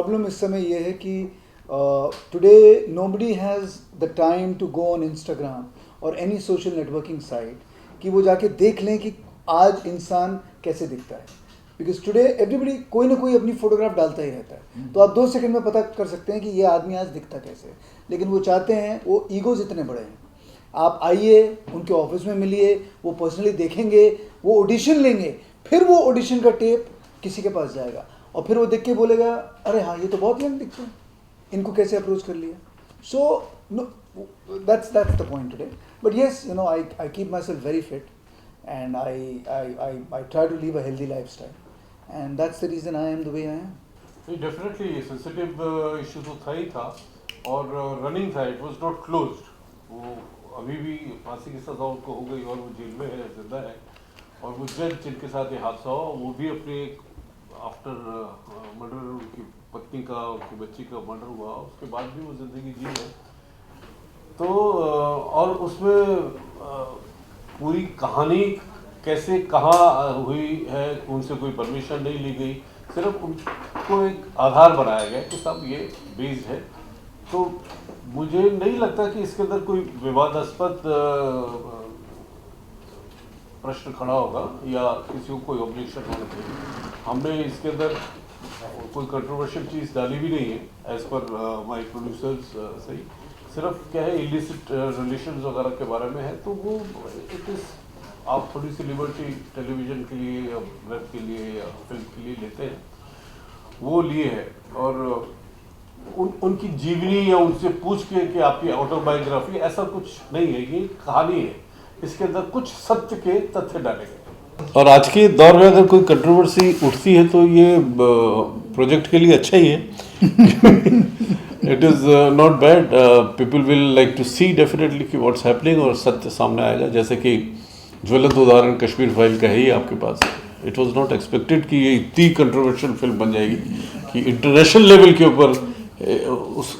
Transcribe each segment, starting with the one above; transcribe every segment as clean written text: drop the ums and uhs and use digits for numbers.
Problem इस समय ये है कि today nobody has the time to go on Instagram और एनी सोशल नेटवर्किंग साइट कि वो जाके देख लें कि आज इंसान कैसे दिखता है, बिकॉज टुडे एवरीबडी कोई ना कोई अपनी फोटोग्राफ डालता ही रहता है। तो आप 2 सेकंड में पता कर सकते हैं कि ये आदमी आज दिखता कैसे है। लेकिन वो चाहते हैं, वो ईगोज इतने बड़े हैं, आप आइए उनके ऑफिस में मिलिए, वो पर्सनली देखेंगे, वो ऑडिशन लेंगे, फिर वो ऑडिशन का टेप किसी के पास जाएगा और फिर वो देख के बोलेगा अरे हाँ ये तो बहुत यंग दिखते हैं, इनको कैसे अप्रोच कर लिया। सो that's the point today. But yes, you know, I keep myself very fit and I try to live a healthy lifestyle, and that's the reason I am the way I am. Definitely sensitive issue तो था ही था और running था, it was not closed. वो अभी भी फांसी की सजा उनको हो गई और वो जेल में है, जिंदा है। और वो जज जिनके साथ ये हादसा हुआ वो भी अपने आफ्टर मर्डर, उनकी पत्नी का, उनकी बच्ची का मर्डर हुआ, उसके बाद भी वो जिंदगी जी है। तो और उसमें पूरी कहानी कैसे कहाँ हुई है, उनसे कोई परमिशन नहीं ली गई, सिर्फ उनको एक आधार बनाया गया कि सब ये बेस्ड है। तो मुझे नहीं लगता कि इसके अंदर कोई विवादास्पद प्रश्न खड़ा होगा या किसी को कोई ऑब्जेक्शन होना चाहिए। हमने इसके अंदर कोई कंट्रोवर्शियल चीज़ डाली भी नहीं है एज पर माय प्रोड्यूसर्स सही। सिर्फ क्या है, इलिसिट रिलेशंस वगैरह के बारे में है, तो वो इट इज़ आप थोड़ी सी लिबर्टी टेलीविज़न के लिए या वेब के लिए या फिल्म के लिए लेते हैं, वो लिए है। और उनकी जीवनी या उनसे पूछ के कि आपकी ऑटोबायोग्राफी, ऐसा कुछ नहीं है, ये कहानी है, इसके अंदर कुछ सत्य के तथ्य डाले गए। और आज के दौर में अगर कोई कंट्रोवर्सी उठती है तो ये प्रोजेक्ट के लिए अच्छा ही है। It is not bad, people will like to see definitely कि व्हाट्स हैपनिंग और सत्य सामने आएगा। जैसे कि ज्वलंत उदाहरण कश्मीर फाइल का है ही आपके पास। इट वाज नॉट एक्सपेक्टेड कि ये इतनी कंट्रोवर्शियल फिल्म बन जाएगी कि इंटरनेशनल लेवल के ऊपर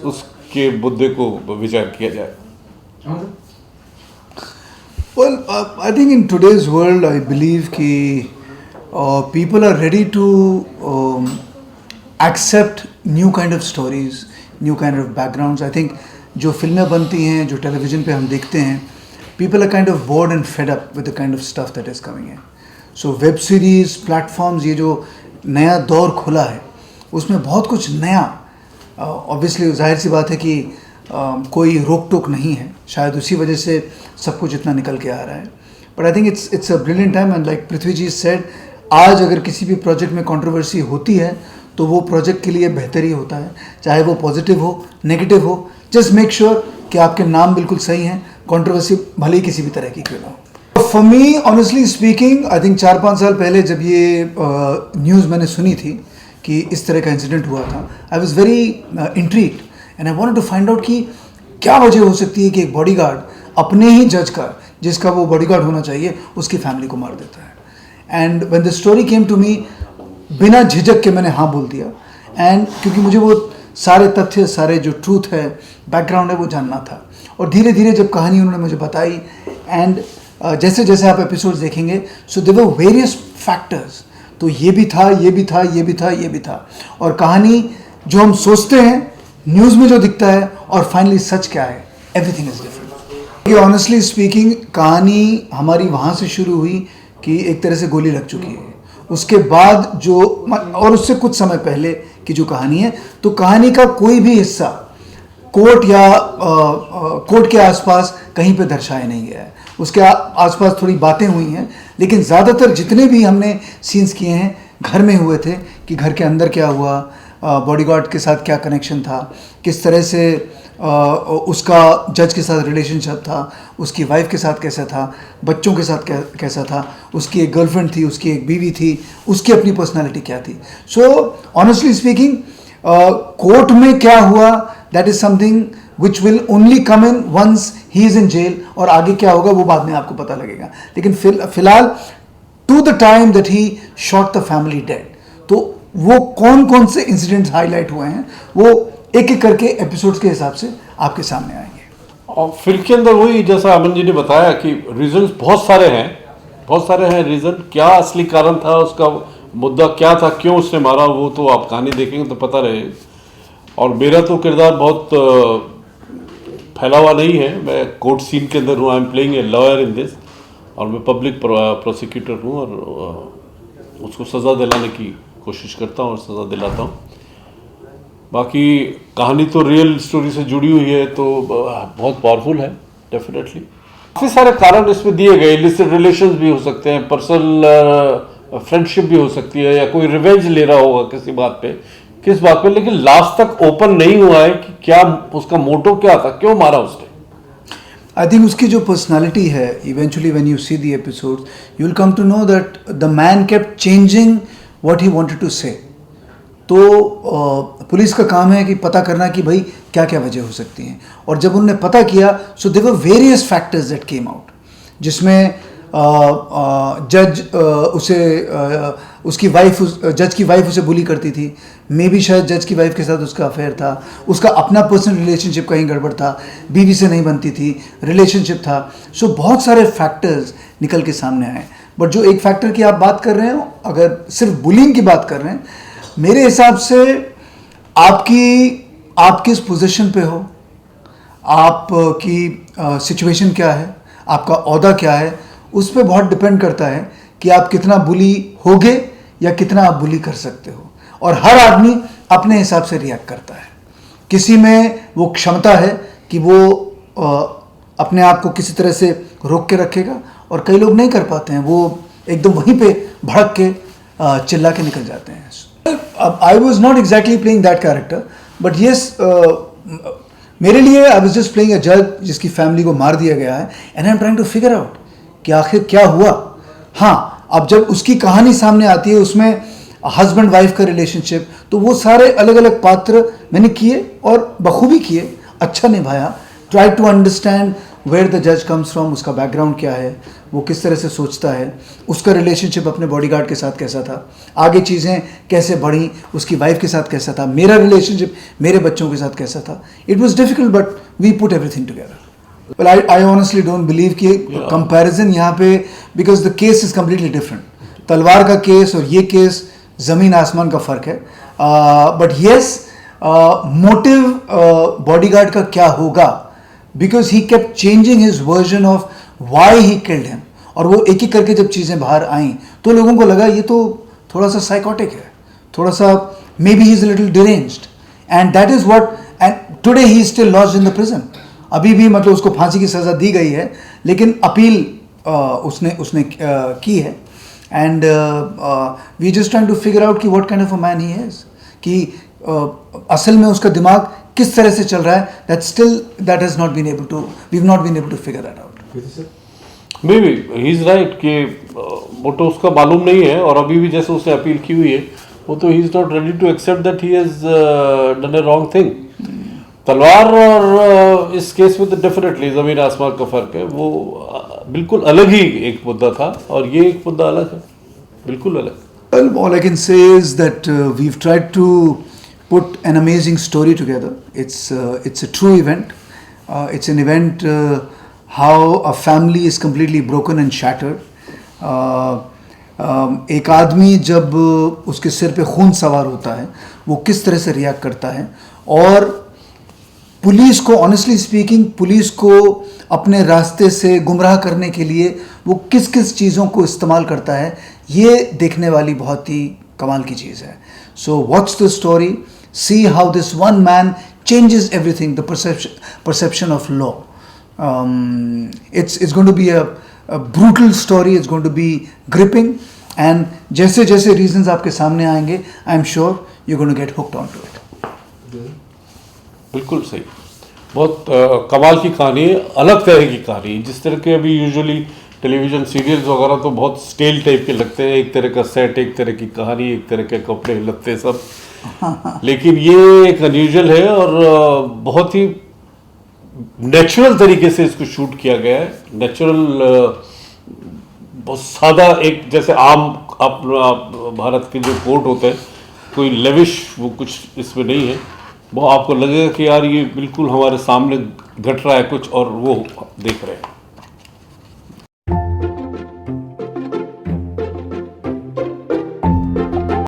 उसके मुद्दे को विचार किया जाए। Well, I think in today's world, I believe कि people are ready to accept new kind of stories, new kind of backgrounds. I think जो फिल्में बनती हैं, जो टेलीविज़न पे हम देखते हैं, people are kind of bored and fed up with the kind of stuff that is coming in. So web series, platforms, ये जो नया दौर खुला है, उसमें बहुत कुछ नया, ऑब्वियसली जाहिर सी बात है कि कोई रोक टोक नहीं है, शायद उसी वजह से सब कुछ इतना निकल के आ रहा है। But I think it's a brilliant time and like Prithvi ji said, आज अगर किसी भी प्रोजेक्ट में कंट्रोवर्सी होती है तो वो प्रोजेक्ट के लिए बेहतर ही होता है, चाहे वो पॉजिटिव हो नेगेटिव हो। जस्ट मेक श्योर कि आपके नाम बिल्कुल सही हैं, कंट्रोवर्सी भले ही किसी भी तरह की क्यों ना हो। For me honestly speaking, I think 4-5 साल पहले जब ये न्यूज़ मैंने सुनी थी कि इस तरह का इंसिडेंट हुआ था, I was very intrigued and I wanted to find out कि क्या वजह हो सकती है कि एक बॉडीगार्ड अपने ही जज का, जिसका वो बॉडीगार्ड होना चाहिए, उसकी फैमिली को मार देता है। And when the story came to me, बिना झिझक के मैंने हाँ बोल दिया। एंड क्योंकि मुझे वो सारे तथ्य, सारे जो ट्रूथ है, बैकग्राउंड है, वो जानना था। और धीरे धीरे जब कहानी उन्होंने मुझे बताई एंड जैसे जैसे आप एपिसोड्स देखेंगे, so there were various factors, तो ये भी था, ये भी था, ये भी था, ये भी था। और कहानी जो हम सोचते हैं, न्यूज़ में जो दिखता है और फाइनली सच क्या है, everything is different. Honestly speaking, कहानी हमारी वहाँ से शुरू हुई कि एक तरह से गोली लग चुकी है। उसके बाद जो, और उससे कुछ समय पहले की जो कहानी है, तो कहानी का कोई भी हिस्सा कोर्ट या कोर्ट के आसपास कहीं पे दर्शाया नहीं गया है। उसके आसपास थोड़ी बातें हुई हैं, लेकिन ज़्यादातर जितने भी हमने सीन्स किए हैं घर में हुए थे कि घर के अंदर क्या हुआ, बॉडीगार्ड के साथ क्या कनेक्शन था, किस तरह से उसका जज के साथ रिलेशनशिप था, उसकी वाइफ के साथ कैसा था, बच्चों के साथ कैसा था, उसकी एक गर्लफ्रेंड थी, उसकी एक बीवी थी, उसकी अपनी पर्सनालिटी क्या थी। सो ऑनेस्टली स्पीकिंग, कोर्ट में क्या हुआ, that is something which will only come in once he is in jail, और आगे क्या होगा वो बाद में आपको पता लगेगा। लेकिन फिलहाल to the time that he shot the family dead, तो वो कौन कौन से इंसिडेंट्स हाईलाइट हुए हैं, वो एक एक करके एपिसोड्स के हिसाब से आपके सामने आएंगे। और फिल्म के अंदर वही जैसा अमन जी ने बताया कि रीजंस बहुत सारे हैं रीजन। क्या असली कारण था, उसका मुद्दा क्या था, क्यों उसने मारा, वो तो आप कहानी देखेंगे तो पता रहे। और मेरा तो किरदार बहुत फैला हुआ नहीं है। मैं कोर्ट सीन के अंदर हूँ, I am playing a lawyer in this, और मैं पब्लिक प्रोसिक्यूटर हूँ और उसको सज़ा दिलाने की कोशिश करता हूँ और सज़ा दिलाता हूँ। बाकी कहानी तो रियल स्टोरी से जुड़ी हुई है, तो बहुत पावरफुल है डेफिनेटली। काफ़ी सारे कारण इसमें दिए गए, इलिसिट रिलेशंस भी हो सकते हैं, पर्सनल फ्रेंडशिप भी हो सकती है, या कोई रिवेंज ले रहा होगा किसी बात पे, किस बात पे, लेकिन लास्ट तक ओपन नहीं हुआ है कि क्या उसका मोटो क्या था, क्यों मारा उसने। आई थिंक उसकी जो पर्सनालिटी है, eventually when you see the episode you will come to know that the man kept changing what he wanted to say. तो पुलिस का काम है कि पता करना कि भाई क्या क्या वजह हो सकती हैं, और जब उन्होंने पता किया so there were various factors that came out, जिसमें जज उसे उसकी वाइफ, जज की वाइफ उसे बुली करती थी, मे भी शायद जज की वाइफ के साथ उसका अफेयर था, उसका अपना पर्सनल रिलेशनशिप कहीं गड़बड़ था, बीवी से नहीं बनती थी, रिलेशनशिप था। सो बहुत सारे फैक्टर्स निकल के सामने आए। बट जो एक फैक्टर की आप बात कर रहे हो, अगर सिर्फ बुलिंग की बात कर रहे हैं, मेरे हिसाब से आप किस पोजीशन पे हो, आपकी सिचुएशन क्या है, आपका ओहदा क्या है, उस पर बहुत डिपेंड करता है कि आप कितना बुली होगे या कितना आप बुली कर सकते हो। और हर आदमी अपने हिसाब से रिएक्ट करता है। किसी में वो क्षमता है कि वो अपने आप को किसी तरह से रोक के रखेगा, और कई लोग नहीं कर पाते हैं, वो एकदम वहीं पे भड़क के चिल्ला के निकल जाते हैं। I was not exactly playing that character, but yes, मेरे लिए I was just playing a जज जिसकी फैमिली को मार दिया गया है, and I am trying to figure out कि आखिर क्या हुआ। हाँ, अब जब उसकी कहानी सामने आती है, उसमें हस्बैंड वाइफ का रिलेशनशिप, तो वो सारे अलग अलग पात्र मैंने किए और बखूबी किए, अच्छा निभाया। Try to understand where the जज कम्स फ्रॉम, उसका बैकग्राउंड क्या है, वो किस तरह से सोचता है, उसका रिलेशनशिप अपने बॉडीगार्ड के साथ कैसा था, आगे चीज़ें कैसे बढ़ी, उसकी वाइफ के साथ कैसा था, मेरा रिलेशनशिप मेरे बच्चों के साथ कैसा था। It was difficult but we put everything together. Well, I honestly don't believe कि कंपैरिजन यहाँ पे, because the case is completely different. Talwar का केस और ये केस ज़मीन आसमान का फ़र्क है। बट येस, मोटिव बॉडीगार्ड का क्या होगा, because he kept changing his version of why he killed him, और वो एक एक करके जब चीज़ें बाहर आईं तो लोगों को लगा ये तो थोड़ा सा साइकोटिक है, थोड़ा सा may be he is a little deranged, and that is what, and today he is still lodged in the prison. अभी भी मतलब उसको फांसी की सज़ा दी गई है, लेकिन अपील उसने की है, and we just trying to figure out कि what kind of a man he is, कि असल में उसका दिमाग किस तरह से चल रहा है। That has not been able to, we have not been able to figure that out. Maybe he is right कि मोटो उसका मालूम नहीं है, और अभी भी जैसे उसने अपील की हुई है, वो तो he is not ready to accept that he has done a wrong thing. Talwar और इस केस में तो डेफिनेटली ज़मीन आसमान का फ़र्क है, वो बिल्कुल अलग ही एक मुद्दा था, और ये एक मुद्दा अलग है, बिल्कुल अलग। Well, all I can say is that we've tried to put an amazing story together. It's a true event. It's an event how a family is completely broken and shattered. एक आदमी जब उसके सिर पे खून सवार होता है, वो किस तरह से रिएक्ट करता है, और पुलिस को, ऑनेस्टली स्पीकिंग, पुलिस को अपने रास्ते से गुमराह करने के लिए वो किस किस चीज़ों को इस्तेमाल करता है, ये देखने वाली बहुत ही कमाल की चीज़ है। So watch the story, see how this one man changes everything, the perception of law. It's going to be a brutal story, it's going to be gripping, and जैसे जैसे reasons आपके सामने आएंगे, I'm sure you're going to get hooked onto it. बिल्कुल सही, बहुत कमाल की कहानी है, अलग तरह की कहानी है। जिस तरह के अभी यूजुअली टेलीविज़न सीरियल्स वगैरह तो बहुत स्टेल टाइप के लगते हैं, एक तरह का सेट, एक तरह की कहानी, एक तरह के कपड़े लगते सब, लेकिन ये एक अनयूजुअल है, और बहुत ही नेचुरल तरीके से इसको शूट किया गया है। नेचुरल, बहुत सादा, एक जैसे आम आप भारत के जो कोर्ट होते हैं, कोई लेविश वो कुछ इसमें नहीं है। वो आपको लगेगा कि यार ये बिल्कुल हमारे सामने घट रहा है कुछ, और वो देख रहे हैं।